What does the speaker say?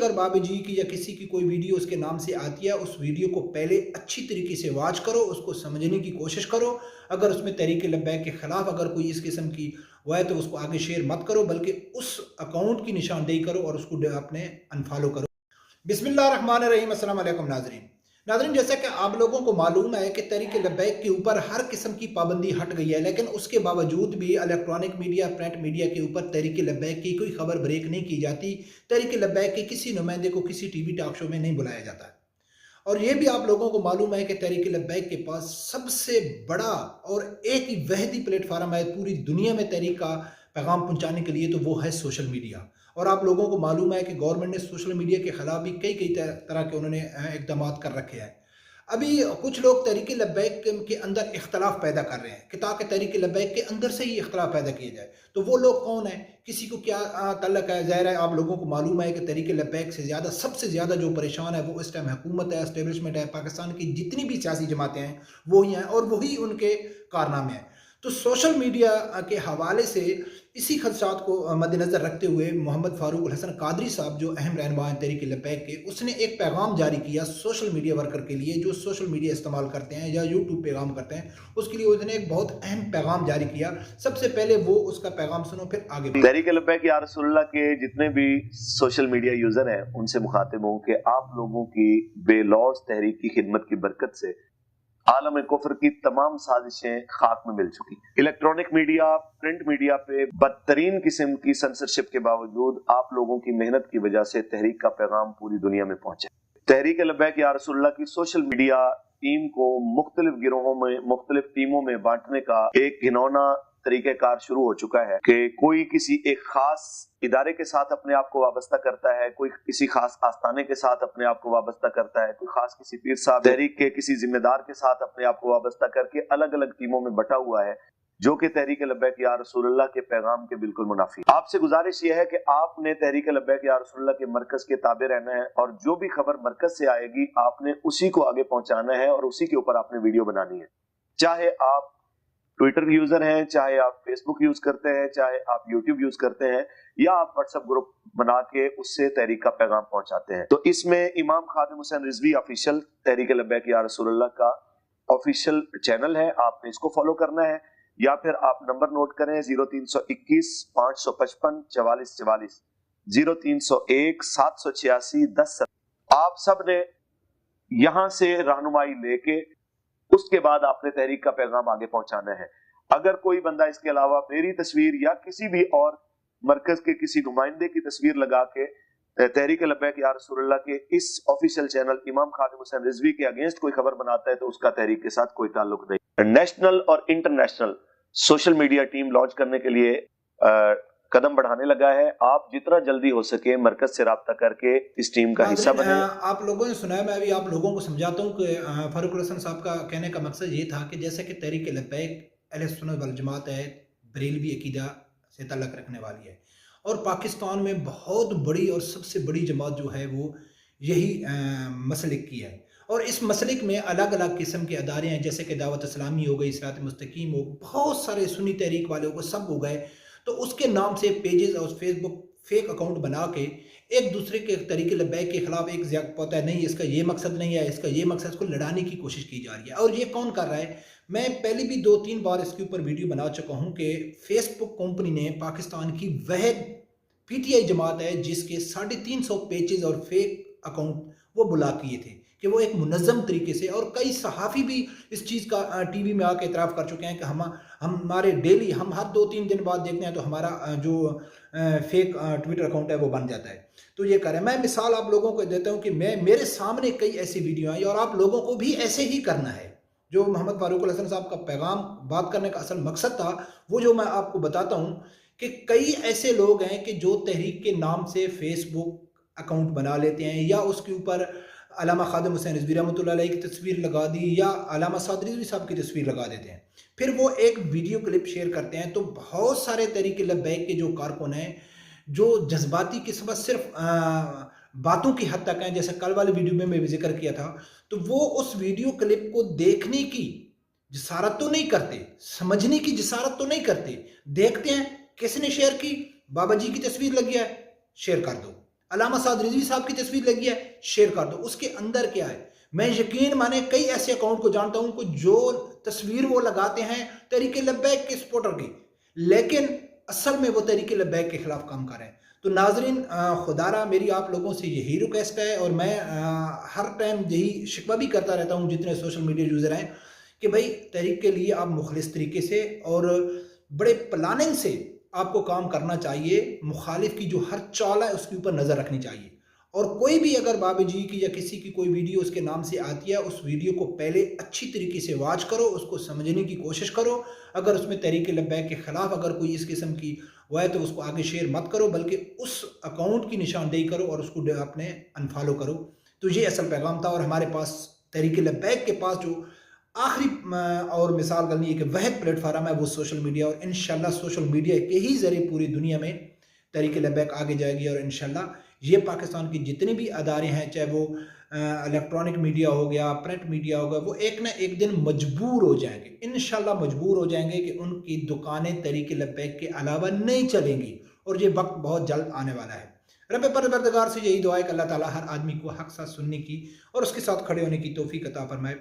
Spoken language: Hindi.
अगर बाबा जी की या किसी की कोई वीडियो उसके नाम से आती है, उस वीडियो को पहले अच्छी तरीके से वॉच करो, उसको समझने की कोशिश करो। अगर उसमें तहरीक लब्बैक के खिलाफ अगर कोई इस किस्म की वो है तो उसको आगे शेयर मत करो, बल्कि उस अकाउंट की निशानदेही करो और उसको अपने अनफॉलो करो। बिस्मिल्लाहिर्रहमानिर्रहीम। अस्सलाम वालेकुम नाज़रीन। नाज़रीन, जैसा कि आप लोगों को मालूम है कि तहरीक लब्बैक के ऊपर हर किस्म की पाबंदी हट गई है, लेकिन उसके बावजूद भी इलेक्ट्रॉनिक मीडिया, प्रिंट मीडिया के ऊपर तहरीक लब्बैक की कोई खबर ब्रेक नहीं की जाती। तहरीक लब्बैक के किसी नुमाइंदे को किसी टीवी टॉक शो में नहीं बुलाया जाता। और ये भी आप लोगों को मालूम है कि तहरीक लब्बैक के पास सबसे बड़ा और एक ही वहदी प्लेटफार्म है पूरी दुनिया में तहरीक का पैगाम पहुंचाने के लिए, तो वो है सोशल मीडिया। और आप लोगों को मालूम है कि गवर्नमेंट ने सोशल मीडिया के खिलाफ भी कई कई तरह के उन्होंने इकदाम कर रखे हैं। अभी कुछ लोग तहरीक लब्बैक के अंदर इख्तलाफ पैदा कर रहे हैं कि ताकि तहरीक लब्बैक के अंदर से ही इख्तलाफ पैदा किया जाए। तो वो लोग कौन है, किसी को क्या तल्लक है? ज़ाहिर है आप लोगों को मालूम है कि तहरीक लब्बैक से ज़्यादा, सबसे ज़्यादा जो परेशान है वो इस टाइम हुकूमत है, एस्टेब्लिशमेंट है। पाकिस्तान की जितनी भी सियासी जमातें हैं वो ही हैं और वही उनके कारनामे हैं। तो सोशल मीडिया के हवाले से इसी खदशात को मद्देनज़र रखते हुए मोहम्मद फ़ारूक हसन कादरी साहब, जो अहम रहनुमा हैं तहरीक लब्बैक के, उसने एक पैगाम जारी किया सोशल मीडिया वर्कर के लिए जो सोशल मीडिया इस्तेमाल करते हैं या यूट्यूब पैगाम करते हैं। उसके लिए उसने एक बहुत अहम पैगाम जारी किया। सबसे पहले वो उसका पैगाम सुनो, फिर आगे। तहरीक लब्बैक या रसूलुल्लाह के जितने भी सोशल मीडिया यूजर हैं उनसे मुखातिब हूं कि आप लोगों की बेलौस तहरीक की खिदमत की बरकत से आलम कुफर की तमाम साजिशें खाक में मिल चुकी। इलेक्ट्रॉनिक मीडिया, प्रिंट मीडिया पे बदतरीन किस्म की सेंसरशिप के बावजूद आप लोगों की मेहनत की वजह से तहरीक का पैगाम पूरी दुनिया में पहुंचे। तहरीक लब्बैक या रसूलुल्लाह की सोशल मीडिया टीम को मुख्तलिफ गिरोहों में, मुख्तलिफ टीमों में बांटने का एक घिनौना तरीकेकार शुरू हो चुका है कि कोई किसी एक खास इदारे के साथ अपने आप को वाबस्ता करता है, कोई किसी खास आस्थाने के साथ अपने आप को वाबस्ता करता है, कोई खास किसी पीर साहब तहरीक के किसी जिम्मेदार के साथ अपने आप को वाबस्ता करके अलग अलग टीमों में बटा हुआ है, जो कि तहरीक लब्बैक या रसूलुल्लाह के पैगाम के बिल्कुल मुनाफी। आपसे गुजारिश यह है कि आपने तहरीक लब्बैक या रसूलुल्लाह के मरकज के ताबे रहना है और जो भी खबर मरकज से आएगी आपने उसी को आगे पहुंचाना है और उसी के ऊपर आपने वीडियो बनानी है। चाहे आप ट्विटर यूजर हैं, चाहे आप फेसबुक यूज करते हैं, चाहे आप यूट्यूब यूज करते हैं, या आप व्हाट्सएप ग्रुप बना के उससे तहरीक का पैगाम पहुंचाते हैं। तो इसमें इमाम खादिम हुसैन रिजवी ऑफिशियल तहरीक लब्बैक या रसूलुल्लाह का ऑफिशियल चैनल है, आपने इसको फॉलो करना है। या फिर आप नंबर नोट करें 0321 555 4444, 0301 786 10। आप सब ने यहां से रहनुमाई लेके उसके बाद आपने तहरीक का पैगाम आगे पहुंचाना है। अगर कोई बंदा इसके अलावा मेरी तस्वीर या किसी भी और मरकज के किसी नुमाइंदे की तस्वीर लगा के तहरीक लब्बैक या रसूलुल्लाह के इस ऑफिशियल चैनल इमाम खादिम हुसैन रिजवी के अगेंस्ट कोई खबर बनाता है तो उसका तहरीक के साथ कोई ताल्लुक नहीं। नेशनल और international social media team launch करने के लिए कदम बढ़ाने लगा है। आप जितना जल्दी हो सके मरकज से राब्ता करके इस टीम का हिस्सा बने। आप लोगों ने सुना है, मैं भी आप लोगों को समझाता हूँ कि फारूक हसन साहब का कहने का मकसद ये था कि जैसे कि तहरीक लब्बैक अहले सुन्नत वल जमात है, बरेलवी अकीदा से ताल्लुक़ रखने वाली है और पाकिस्तान में बहुत बड़ी और सबसे बड़ी जमात जो है वो यही मसलिक की है। और इस मसलिक में अलग अलग किस्म के अदारे हैं, जैसे कि दावत इस्लामी हो गई, सिरात मुस्तकीम हो, बहुत सारे सुन्नी तहरीक वाले हो, सब हो गए। तो उसके नाम से पेजेस और फेसबुक फेक अकाउंट बना के एक दूसरे के तहरीक लब्बैक के खिलाफ एक ज़्यादा पता है नहीं, इसका ये मकसद नहीं है, इसका ये मकसद, को लड़ाने की कोशिश की जा रही है। और ये कौन कर रहा है? मैं पहले भी 2-3 बार इसके ऊपर वीडियो बना चुका हूँ कि फेसबुक कंपनी ने पाकिस्तान की वह पीटीआई जमात है जिसके 350 पेजेस और फेक अकाउंट वो ब्लॉक किए थे कि वो एक मुनज़्ज़म तरीके से, और कई सहाफ़ी भी इस चीज़ का टीवी में आके इतराफ़ कर चुके हैं कि हमारे डेली हम हर 2-3 दिन बाद देखते हैं तो हमारा जो फेक ट्विटर अकाउंट है वो बन जाता है। तो ये करें। मैं मिसाल आप लोगों को देता हूँ कि मेरे सामने कई ऐसी वीडियो आई और आप लोगों को भी ऐसे ही करना है। जो मोहम्मद फ़ारूक हसन साहब का पैगाम बात करने का असल मकसद था वो जो मैं आपको बताता हूँ कि कई ऐसे लोग हैं कि जो तहरीक के नाम से फेसबुक अकाउंट बना लेते हैं या उसके ऊपर अल्लामा खादिम हुसैन रिजवी रहमतुल्लाह अलैह की तस्वीर लगा दी या अल्लामा साद रिजवी साहब की तस्वीर लगा देते हैं। फिर वो एक वीडियो क्लिप शेयर करते हैं तो बहुत सारे तहरीक लब्बैक के जो कारकुन हैं जो जज्बाती किस्म सिर्फ बातों की हद तक हैं, जैसे कल वाले वीडियो में मैं भी जिक्र किया था, तो वो उस वीडियो क्लिप को देखने की जिसारत तो नहीं करते, समझने की जिसारत तो नहीं करते, देखते हैं किसने शेयर की, बाबा जी की तस्वीर लगी है शेयर कर दो, अल्लामा साद रिजवी साहब की तस्वीर लगी है, शेयर कर दो। उसके अंदर क्या है? मैं यकीन माने कई ऐसे अकाउंट को जानता हूं कि जो तस्वीर वो लगाते हैं तहरीक लब्बैक के सपोर्टर की, लेकिन असल में वो तहरीक लब्बैक के खिलाफ काम कर रहे हैं। तो नाजरीन, खुदारा मेरी आप लोगों से यही रिक्वेस्ट है, और मैं हर टाइम यही शिकवा भी करता रहता हूँ जितने सोशल मीडिया यूज़र हैं, कि भाई तहरीक के लिए आप मुखलिस तरीके से और बड़े प्लानिंग से आपको काम करना चाहिए। मुखालिफ की जो हर चाल है उसके ऊपर नज़र रखनी चाहिए, और कोई भी अगर बाबा जी की या किसी की कोई वीडियो उसके नाम से आती है, उस वीडियो को पहले अच्छी तरीके से वॉच करो, उसको समझने की कोशिश करो। अगर उसमें तहरीक लब्बैक के ख़िलाफ़ अगर कोई इस किस्म की वो है तो उसको आगे शेयर मत करो, बल्कि उस अकाउंट की निशानदेही करो और उसको अपने अनफॉलो करो। तो ये असल पैगाम था। और हमारे पास तहरीक लब्बैक के पास जो आखिरी और मिसाल करनी है कि वह प्लेटफार्म है वो सोशल मीडिया, और इंशाल्लाह सोशल मीडिया के ही ज़रिए पूरी दुनिया में तहरीक लब्बैक आगे जाएगी। और इंशाल्लाह ये पाकिस्तान की जितने भी अदारे हैं, चाहे वो इलेक्ट्रॉनिक मीडिया हो गया, प्रिंट मीडिया होगा, वो एक ना एक दिन मजबूर हो जाएंगे, इंशाल्लाह मजबूर हो जाएंगे कि उनकी दुकानें तहरीक लब्बैक के अलावा नहीं चलेंगी, और ये वक्त बहुत जल्द आने वाला है। रब परवरदिगार से यही दुआ है कि अल्लाह ताला हर आदमी को हक साथ सुनने की और उसके साथ खड़े होने की तौफीक अता फरमाए।